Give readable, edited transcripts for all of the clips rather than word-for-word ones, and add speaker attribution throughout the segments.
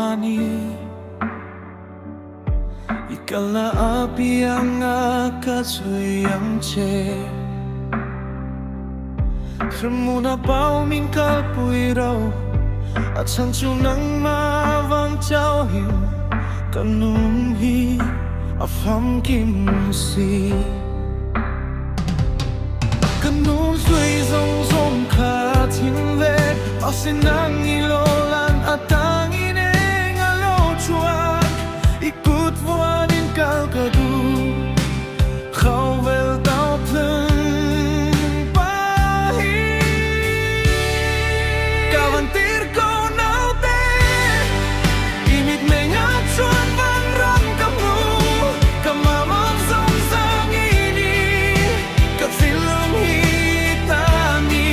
Speaker 1: wani Ikala api ang akatsuy ang che Remuna bao min kalpui rau At sanchu nang mavang chao hiu Kanum hi afam kim si Kanum sui zong zong ka ting ve Pasinang ilolan at tangin alo chuan Ikut vuanin kalkadu Khau vel tao pleng pahi Vantirhkoh nau te Imit mengat chuan van ram kamu Kamamam song sang ini Katsilong hitani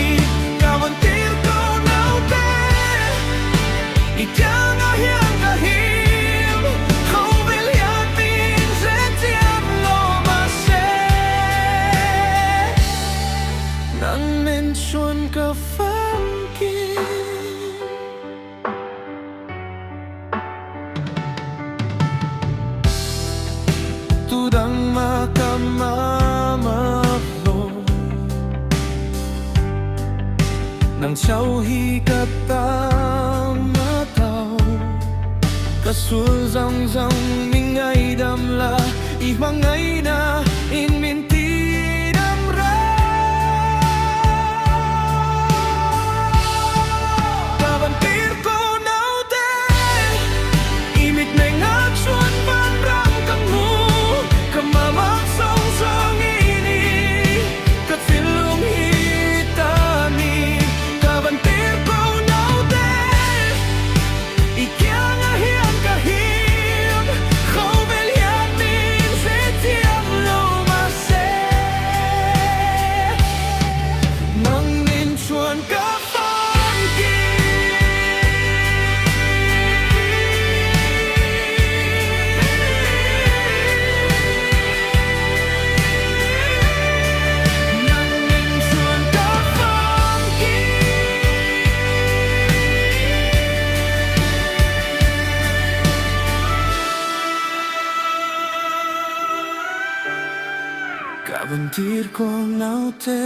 Speaker 1: Vantirhkoh nau te Ikyang ahyang kahim Khau vel yat min se tiam lo ma se Nang men chuan ka pham kim Tudang makamamalo Nang chau hi katang matao Kasul zang zang mingay damla Ihmangay na inminti damra Vantirhkoh nau te Imit mengat chuan van ram kamu Kamamam song song ini Katsilong hitani Vantirhkoh nau te Ikyang ahyang kahim Khau vel yat min se tiam lo ma se Nang nin chuan ka pham kim Nang nin chuan ka pham Vantirhkoh nau te